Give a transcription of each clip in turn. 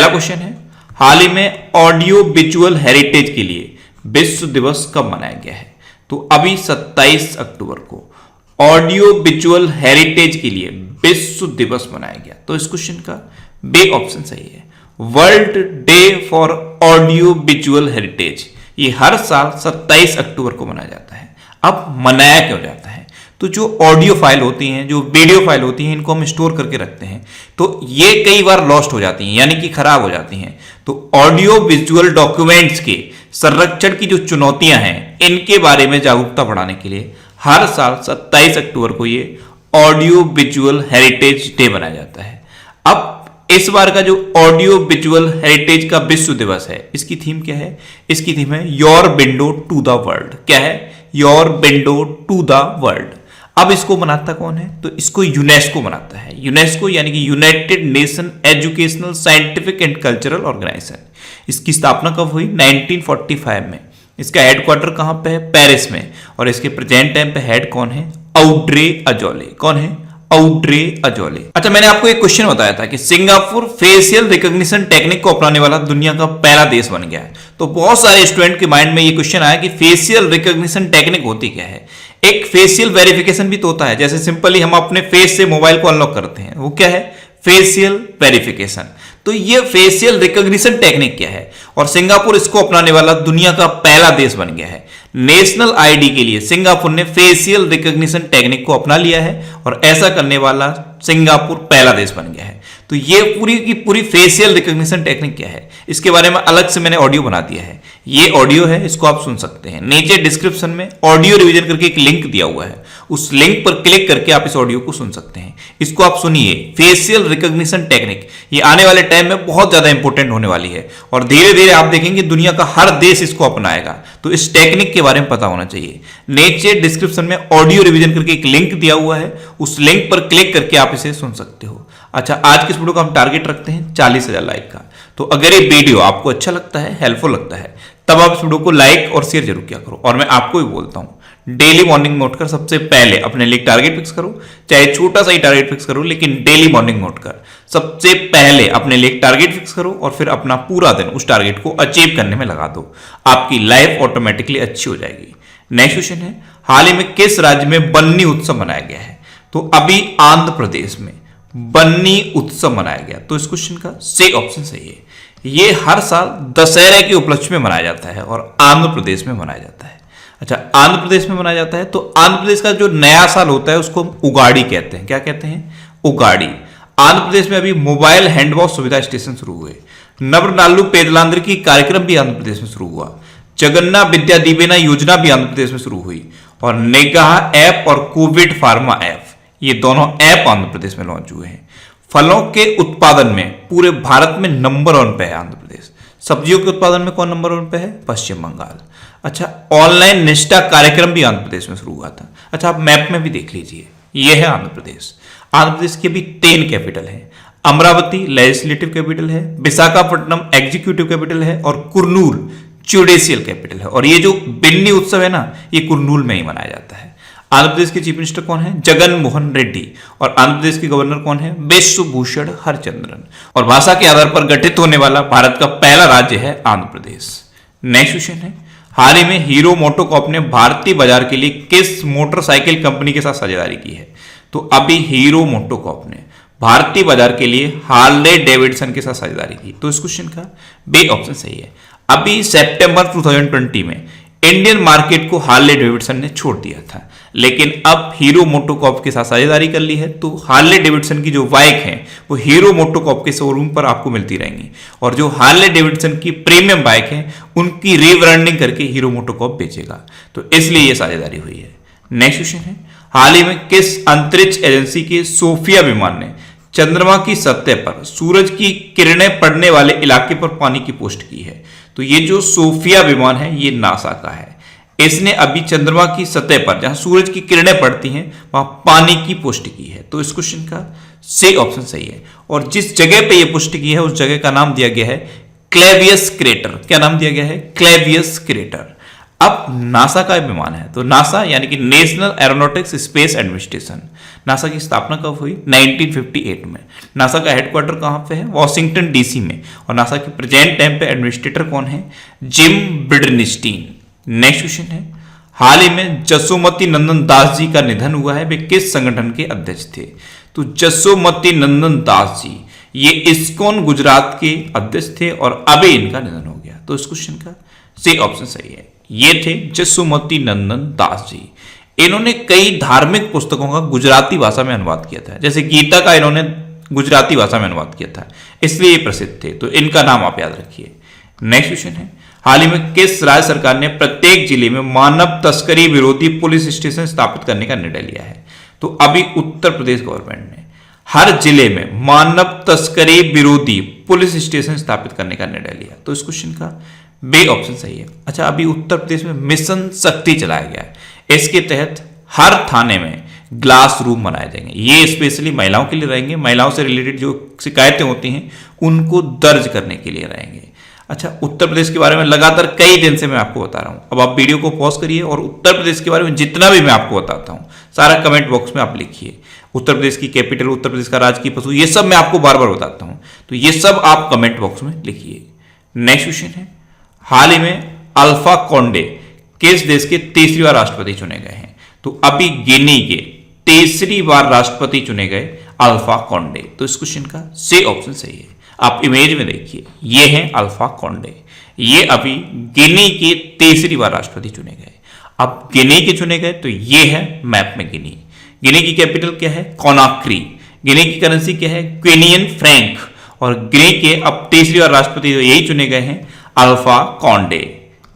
Question है, हाल ही में audio visual heritage के लिए विश्व दिवस कब मनाया गया है? तो अभी 27 अक्टूबर को ऑडियो विजुअल हेरिटेज के लिए विश्व दिवस मनाया गया। तो इस क्वेश्चन का बी ऑप्शन सही है। World day for audio visual heritage ये हर साल 27 अक्टूबर को मनाया जाता है। अब मनाया क्यों जाता है? तो जो ऑडियो फाइल होती हैं, जो वीडियो फाइल होती हैं, इनको हम स्टोर करके रखते हैं, तो ये कई बार लॉस्ट हो जाती हैं, यानी कि खराब हो जाती हैं। तो ऑडियो विजुअल डॉक्यूमेंट्स के संरक्षण की जो चुनौतियां हैं, इनके बारे में जागरूकता बढ़ाने के लिए हर साल 27 अक्टूबर को ये ऑडियो विजुअल हेरिटेज डे मनाया जाता है। अब इस बार का जो ऑडियो विजुअल हेरिटेज का विश्व दिवस है, इसकी थीम क्या है? इसकी थीम है your window to the world. क्या है? Your window to the world. अब इसको मनाता कौन है? तो इसको यूनेस्को मनाता है। यूनेस्को यानी कि United Nation Educational Scientific and Cultural Organisation. इसकी स्थापना कब हुई? 1945 में। इसका हेडक्वार्टर कहां पे है? पेरिस में। और इसके प्रेजेंट टाइम पे हेड कौन है? Audrey Azoulay. कौन है? Audrey Azoulay. अच्छा, मैंने आपको एक क्वेश्चन बताया था कि सिंगापुर फेशियल रिकॉग्निशन टेक्निक को अपनाने वाला दुनिया का पहला देश बन गया है। तो बहुत सारे स्टूडेंट के माइंड में ये क्वेश्चन आया कि फेशियल रिकॉग्निशन टेक्निक होती क्या है? एक फेशियल वेरिफिकेशन भी तो होता है, जैसे सिंपली हम अपने फेस से मोबाइल को अनलॉक करते हैं, वो क्या है? Facial verification. तो ये फेशियल रिकॉग्निशन टेक्निक क्या है? और सिंगापुर इसको अपनाने वाला दुनिया का पहला देश बन गया है। नेशनल आईडी के लिए सिंगापुर ने फेशियल रिकॉग्निशन टेक्निक को अपना लिया है और ऐसा करने वाला सिंगापुर पहला देश बन गया है। तो ये पूरी की पूरी फेशियल रिकॉग्निशन टेक्निक क्या है, इसके बारे में अलग से मैंने ऑडियो बना दिया है। ये ऑडियो है, इसको आप सुन सकते हैं। नीचे डिस्क्रिप्शन में ऑडियो रिवीजन करके एक लिंक दिया हुआ है, उस लिंक पर क्लिक करके आप इस ऑडियो को सुन सकते हैं। इसको आप सुनिए। फेशियल रिकॉग्निशन टेक्निक ये आने वाले टाइम में बहुत ज्यादा इंपॉर्टेंट होने वाली है और धीरे धीरे आप देखेंगे दुनिया का हर देश इसको अपनाएगा। तो इस टेक्निक के बारे में पता होना चाहिए। नीचे डिस्क्रिप्शन में ऑडियो रिवीजन करके एक लिंक दिया हुआ है, उस लिंक पर क्लिक करके आप इसे सुन सकते हो। अच्छा, आज के इस वीडियो का हम टारगेट रखते हैं 40,000 लाइक का। तो अगर ये वीडियो आपको अच्छा लगता है, हेल्पफुल लगता है, तब आप इस वीडियो को लाइक और शेयर जरूर किया करो। और मैं आपको भी बोलता हूं, डेली मॉर्निंग नोट कर सबसे पहले अपने लिए टारगेट फिक्स करो, चाहे छोटा सा ही टारगेट फिक्स करो, लेकिन डेली मॉर्निंग नोट कर सबसे पहले अपने लिए टारगेट फिक्स करो और फिर अपना पूरा दिन उस टारगेट को अचीव करने में लगा दो। आपकी लाइफ ऑटोमेटिकली अच्छी हो जाएगी। नेक्स्ट क्वेश्चन है, हाल ही में किस राज्य में बन्नी उत्सव मनाया गया है? तो अभी आंध्र प्रदेश में बन्नी उत्सव मनाया गया। तो इस क्वेश्चन का सी ऑप्शन सही है। ये हर साल दशहरे के उपलक्ष्य में मनाया जाता है और आंध्र प्रदेश में मनाया जाता है। अच्छा, आंध्र प्रदेश में मनाया जाता है तो आंध्र प्रदेश का जो नया साल होता है उसको हम उगाड़ी कहते हैं। क्या कहते हैं? उगाड़ी। आंध्र प्रदेश में अभी मोबाइल हैंड वॉश सुविधा स्टेशन शुरू हुए। नवरनालू पेदलांध्र की कार्यक्रम भी आंध्र प्रदेश में शुरू हुआ। जगन्ना विद्या दीवेना योजना भी आंध्र प्रदेश में शुरू हुई। और निगाह ऐप और कोविड फार्मा ऐप, ये दोनों ऐप आंध्र प्रदेश में लॉन्च हुए हैं। फलों के उत्पादन में पूरे भारत में नंबर 1 पे है आंध्र प्रदेश। सब्जियों के उत्पादन में कौन नंबर 1 पे है? पश्चिम बंगाल। अच्छा, ऑनलाइन निष्ठा कार्यक्रम भी आंध्र प्रदेश में शुरू हुआ था। अच्छा, आप मैप में भी देख लीजिए, ये है आंध्र प्रदेश। आंध्र प्रदेश के भी 3 कैपिटल है। अमरावती लेजिस्लेटिव कैपिटल है, विशाखापट्टनम एग्जीक्यूटिव कैपिटल है और कुर्नूल जुडिशियल कैपिटल है। और ये जो बिन्नी उत्सव है ना, ये कुर्नूल में ही मनाया जाता है। आंध्र प्रदेश के चीफ मिनिस्टर कौन है? जगन मोहन रेड्डी। और आंध्र प्रदेश के गवर्नर कौन है? विश्वभूषण हरचंद्रन। और भाषा के आधार पर गठित होने वाला भारत का पहला राज्य है आंध्र प्रदेश। नेक्स्ट क्वेश्चन है, हाल ही में हीरो मोटोकॉर्प ने भारतीय बाजार के लिए किस मोटरसाइकिल कंपनी के साथ साझेदारी की है? तो अभी हीरो मोटोकॉर्प ने भारतीय बाजार के लिए हार्ले डेविडसन के साथ साझेदारी की। तो इस क्वेश्चन का बी ऑप्शन सही है। अभी सितंबर 2020 में इंडियन मार्केट को हार्ले डेविडसन ने छोड़ दिया था, लेकिन अब हीरो मोटोकॉर्प के साथ साझेदारी कर ली है। तो हार्ले डेविडसन की जो बाइक है वो हीरो मोटोकॉर्प के शोरूम पर आपको मिलती रहेंगी। और जो हार्ले डेविडसन की प्रीमियम बाइक है उनकी रीब्रांडिंग करके हीरो मोटोकॉर्प बेचेगा। तो इसलिए यह साझेदारी हुई है। नेक्स्ट क्वेश्चन है, हाल ही में किस अंतरिक्ष एजेंसी के सोफिया विमान ने चंद्रमा की सतह पर सूरज की किरणें पड़ने वाले इलाके पर पानी की पुष्टि की है? तो ये जो सोफिया विमान है ये नासा का है। इसने अभी चंद्रमा की सतह पर जहां सूरज की किरणें पड़ती हैं वहां पानी की पुष्टि की है। तो इस क्वेश्चन का सी ऑप्शन सही है। और जिस जगह पे ये पुष्टि की है उस जगह का नाम दिया गया है क्लेवियस क्रेटर। क्या नाम दिया गया है? Clavius crater. अब नासा का विमान है, तो नासा यानी कि national aeronautics space administration, NASA की स्थापना कब हुई? 1958 में। नासा का हेडक्वार्टर कहाँ पे है? वॉशिंगटन डीसी में। और नासा के प्रेजेंट टाइम पे एडमिनिस्ट्रेटर कौन है? जिम ब्रिडनस्टीन। नेक्स्ट क्वेश्चन है, हाल ही में जसोमती नंदन दास जी का निधन हुआ है, वे किस संगठन के अध्यक्ष थे? तो जसोमती नंदन दास जी ये इस्कॉन गुजरात के अध्यक्ष थे और अभी इनका निधन हो गया। तो इस क्वेश्चन का सी ऑप्शन सही है, ये थे जसोमती नंदन दास जी। इन्होंने कई धार्मिक पुस्तकों का गुजराती भाषा में अनुवाद किया था, जैसे गीता का इन्होंने गुजराती भाषा में अनुवाद किया था, इसलिए ये प्रसिद्ध थे। तो इनका नाम आप याद रखिए। नेक्स्ट क्वेश्चन है, हाल ही में किस राज्य सरकार ने प्रत्येक जिले में मानव तस्करी विरोधी पुलिस स्टेशन स्थापित करने का निर्णय लिया है? तो अभी उत्तर प्रदेश गवर्नमेंट ने हर जिले में मानव तस्करी विरोधी पुलिस स्टेशन स्थापित करने का निर्णय लिया। तो इस क्वेश्चन का बी ऑप्शन सही है। अच्छा, अभी उत्तर प्रदेश में मिशन शक्ति चलाया गया है। इसके तहत हर थाने में ग्लास रूम बनाए जाएंगे, ये स्पेशली महिलाओं के लिए रहेंगे। महिलाओं से रिलेटेड जो शिकायतें होती हैं उनको दर्ज करने के लिए रहेंगे। अच्छा, उत्तर प्रदेश के बारे में लगातार कई दिन से मैं आपको बता रहा हूं, अब आप वीडियो को पॉज करिए और उत्तर प्रदेश के बारे में जितना भी मैं आपको बताता हूं सारा कमेंट बॉक्स में आप लिखिए। उत्तर प्रदेश की कैपिटल, उत्तर प्रदेश का राजकीय पशु, ये सब मैं आपको बार बार बताता हूं, तो ये सब आप कमेंट बॉक्स में लिखिए। नेक्स्ट क्वेश्चन है, हाल ही में अल्फा कॉन्डे किस देश के तीसरी बार राष्ट्रपति चुने गए हैं? तो अभी गिनी के तीसरी बार राष्ट्रपति चुने गए अल्फा कॉन्डे। तो इस क्वेश्चन का सी ऑप्शन सही है। आप इमेज में देखिए, ये हैं अल्फा कॉन्डे, ये अभी गिनी के तीसरी बार राष्ट्रपति चुने गए। अब गिनी के चुने गए तो ये है मैप में गिनी। गिनी की कैपिटल क्या है? कोनाक्री। गिनी की करेंसी क्या है? क्विनियन फ्रैंक। और गिनी के अब तीसरी बार राष्ट्रपति तो यही चुने गए हैं, अल्फा कॉन्डे।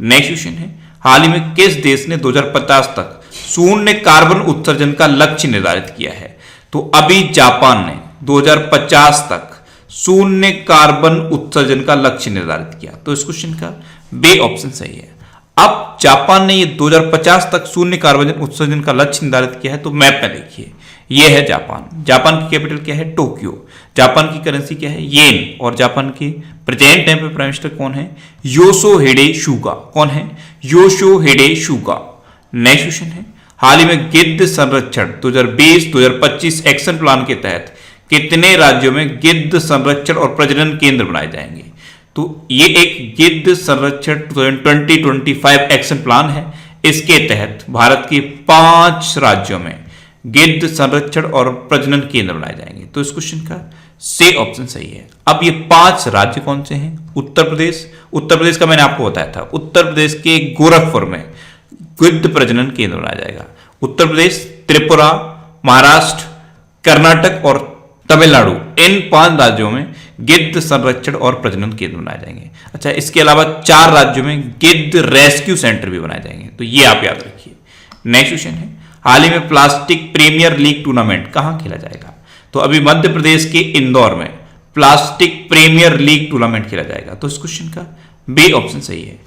नेक्स्ट क्वेश्चन है, हाल ही में किस देश ने 2050 तक शून्य कार्बन उत्सर्जन का लक्ष्य निर्धारित किया है? तो अभी जापान ने 2050 तक शून्य कार्बन उत्सर्जन का लक्ष्य निर्धारित किया। तो इस क्वेश्चन का बी ऑप्शन सही है। अब जापान ने ये 2050 तक शून्य कार्बन उत्सर्जन का लक्ष्य निर्धारित किया है, तो मैप में देखिए, ये है जापान। जापान की कैपिटल क्या है? टोक्यो। जापान की करेंसी क्या है? येन। और जापान के प्रेजेंट टाइम पे प्राइम मिनिस्टर कौन है? योशिहिडे सुगा। कौन है? योशिहिडे सुगा। नेक्स्ट क्वेश्चन है, हाल ही में गिद्ध संरक्षण 2020-2025 एक्शन प्लान के तहत कितने राज्यों में गिद्ध संरक्षण और प्रजनन केंद्र बनाए जाएंगे? तो ये एक गिद्ध संरक्षण 2025 एक्शन प्लान है। इसके तहत भारत के 5 राज्यों में गिद्ध संरक्षण और प्रजनन केंद्र बनाए जाएंगे। तो इस क्वेश्चन का सी ऑप्शन सही है। अब ये 5 राज्य कौन से हैं? उत्तर प्रदेश। उत्तर प्रदेश का मैंने आपको बताया था, उत्तर प्रदेश के गोरखपुर में गिद्ध प्रजनन केंद्र बनाया जाएगा। उत्तर प्रदेश, त्रिपुरा, महाराष्ट्र, कर्नाटक और तमिलनाडु, इन 5 राज्यों में गिद्ध संरक्षण और प्रजनन केंद्र बनाए जाएंगे। अच्छा, इसके अलावा 4 राज्यों में गिद्ध रेस्क्यू सेंटर भी बनाए जाएंगे, तो ये आप याद रखिए। नेक्स्ट क्वेश्चन है, हाल ही में प्लास्टिक प्रीमियर लीग टूर्नामेंट कहां खेला जाएगा? तो अभी मध्य प्रदेश के इंदौर में प्लास्टिक प्रीमियर लीग टूर्नामेंट खेला जाएगा। तो इस क्वेश्चन का बी ऑप्शन सही है।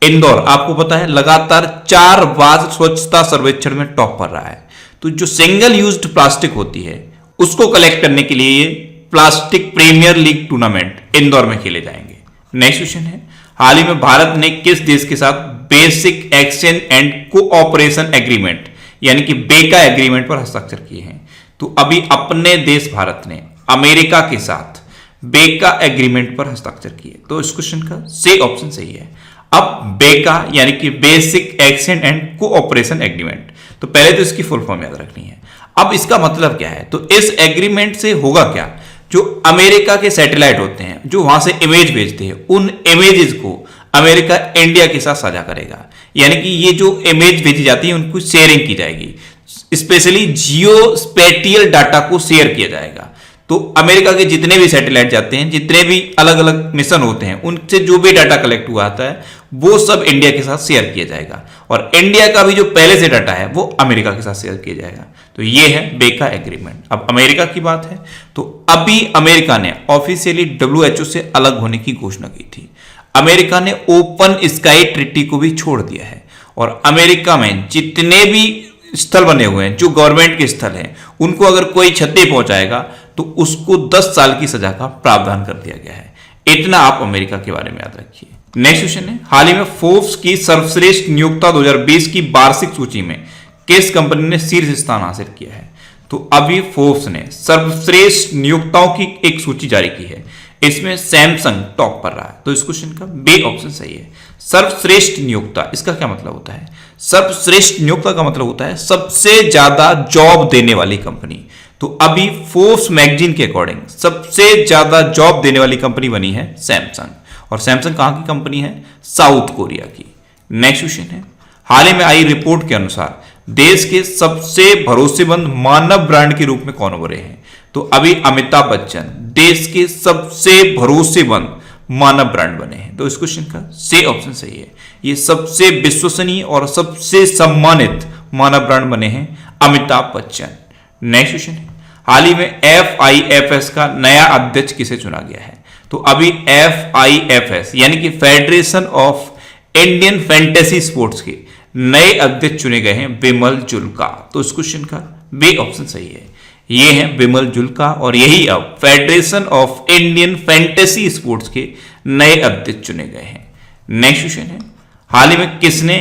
इंदौर आपको पता है लगातार 4 बार स्वच्छता सर्वेक्षण में टॉप पर रहा है। तो जो सिंगल यूज्ड प्लास्टिक होती है उसको कलेक्ट करने के लिए ये plastic premier league tournament Indore में खेले जाएंगे। नेक्स्ट क्वेश्चन है, हाल ही में भारत ने किस देश के साथ basic exchange and cooperation agreement यानी कि बेका एग्रीमेंट पर हस्ताक्षर किए हैं? तो अभी अपने देश भारत ने अमेरिका के साथ बेका एग्रीमेंट पर हस्ताक्षर किए। तो इस क्वेश्चन का सी ऑप्शन सही है। अब बेका यानी कि basic exchange and cooperation agreement, तो पहले तो इसकी फुल फॉर्म याद रखनी है। अब इसका मतलब क्या है? तो इस एग्रीमेंट से होगा क्या, जो अमेरिका के सैटेलाइट होते हैं जो वहां से इमेज भेजते हैं, उन इमेजेस को अमेरिका इंडिया के साथ साझा करेगा। यानी कि ये जो इमेज भेजी जाती है उनको शेयरिंग की जाएगी, स्पेशली जियो स्पेटियल डाटा को शेयर किया जाएगा। तो अमेरिका के जितने भी सैटेलाइट जाते हैं, जितने भी अलग अलग मिशन होते हैं, उनसे जो भी डाटा कलेक्ट हुआ आता है वो सब इंडिया के साथ शेयर किया जाएगा, और इंडिया का भी जो पहले से डाटा है वो अमेरिका के साथ शेयर किया जाएगा। तो ये है बेका एग्रीमेंट। अब अमेरिका की बात है, तो अभी अमेरिका ने ऑफिशियली WHO से अलग होने की घोषणा की थी। अमेरिका ने ओपन स्काई ट्रीटी को भी छोड़ दिया है, और अमेरिका में जितने भी स्थल बने हुए हैं जो गवर्नमेंट के स्थल हैं, उनको अगर कोई क्षति पहुंचाएगा तो उसको 10 साल की सजा का प्रावधान कर दिया गया है। इतना आप अमेरिका के बारे में याद रखिए। नेक्स्ट क्वेश्चन है, हाल ही में फोर्ब्स की सर्वश्रेष्ठ नियोक्ता 2020 की वार्षिक सूची में किस कंपनी ने शीर्ष स्थान हासिल किया है? तो अभी फोर्ब्स ने सर्वश्रेष्ठ नियोक्ताओं की एक सूची जारी की है, इसमें सैमसंग टॉप पर रहा है। तो इस क्वेश्चन का बी ऑप्शन सही है। सर्वश्रेष्ठ नियोक्ता, इसका क्या मतलब होता है? सर्वश्रेष्ठ नियोक्ता का मतलब होता है सबसे ज्यादा जॉब देने वाली कंपनी। तो अभी फोर्ब्स मैगजीन के अकॉर्डिंग सबसे ज्यादा जॉब देने वाली कंपनी बनी है सैमसंग, और सैमसंग कहां की कंपनी है? साउथ कोरिया की। नेक्स्ट क्वेश्चन है, हाल ही में आई रिपोर्ट के अनुसार देश के सबसे भरोसेमंद मानव ब्रांड के रूप में कौन उभरे हैं? तो अभी अमिताभ बच्चन देश के सबसे भरोसेमंद मानव ब्रांड बने हैं। तो इस क्वेश्चन का सी ऑप्शन सही है। ये सबसे विश्वसनीय और सबसे सम्मानित मानव ब्रांड बने हैं अमिताभ बच्चन। नेक्स्ट क्वेश्चन है, हाल ही में FIFS का नया अध्यक्ष किसे चुना गया है? तो अभी FIFS यानी कि federation of Indian fantasy sports के नए अध्यक्ष चुने गए हैं बिमल जुल्का। तो इस क्वेश्चन का बी ऑप्शन सही है। ये हैं बिमल जुल्का और यही अब federation of Indian fantasy sports के नए अध्यक्ष चुने गए हैं। नेक्स्ट क्वेश्चन है, हाल ही में किसने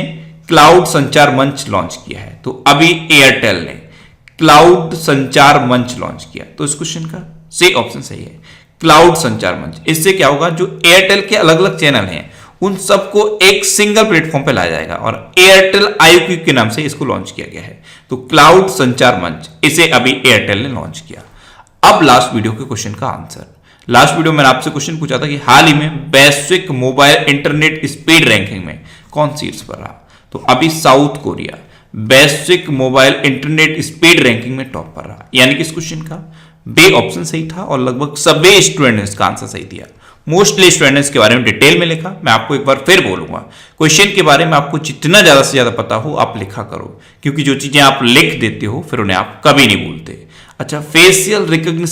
क्लाउड संचार मंच लॉन्च किया है? तो अभी एयरटेल ने क्लाउड संचार मंच लॉन्च किया। तो इस क्वेश्चन का सी ऑप्शन सही है, क्लाउड संचार मंच। इससे क्या होगा, जो एयरटेल के अलग अलग चैनल हैं उन सबको एक सिंगल प्लेटफॉर्म पे लाया जाएगा और एयरटेल IQ के नाम से इसको लॉन्च किया गया है। तो क्लाउड संचार मंच, इसे अभी एयरटेल ने लॉन्च किया। अब लास्ट वीडियो के क्वेश्चन का आंसर। लास्ट वीडियो में मैंने आपसे क्वेश्चन पूछा था कि हाल ही में वैश्विक मोबाइल इंटरनेट स्पीड रैंकिंग में कौन शीर्ष पर रहा? तो अभी साउथ कोरिया वैश्विक मोबाइल इंटरनेट स्पीड रैंकिंग में टॉप पर रहा। यानी कि इस क्वेश्चन का बी ऑप्शन सही था और लगभग सभी स्टूडेंट ने इसका आंसर सही दिया। मोस्टली स्टूडेंट्स के बारे में डिटेल में लिखा। मैं आपको एक बार फिर बोलूंगा, क्वेश्चन के बारे में आपको जितना ज्यादा से ज्यादा पता हो आप लिखा करो, क्योंकि जो चीजें आप लिख देते हो फिर उन्हें आप कभी नहीं भूलते। अच्छा, फेशियल रिकॉग्निशन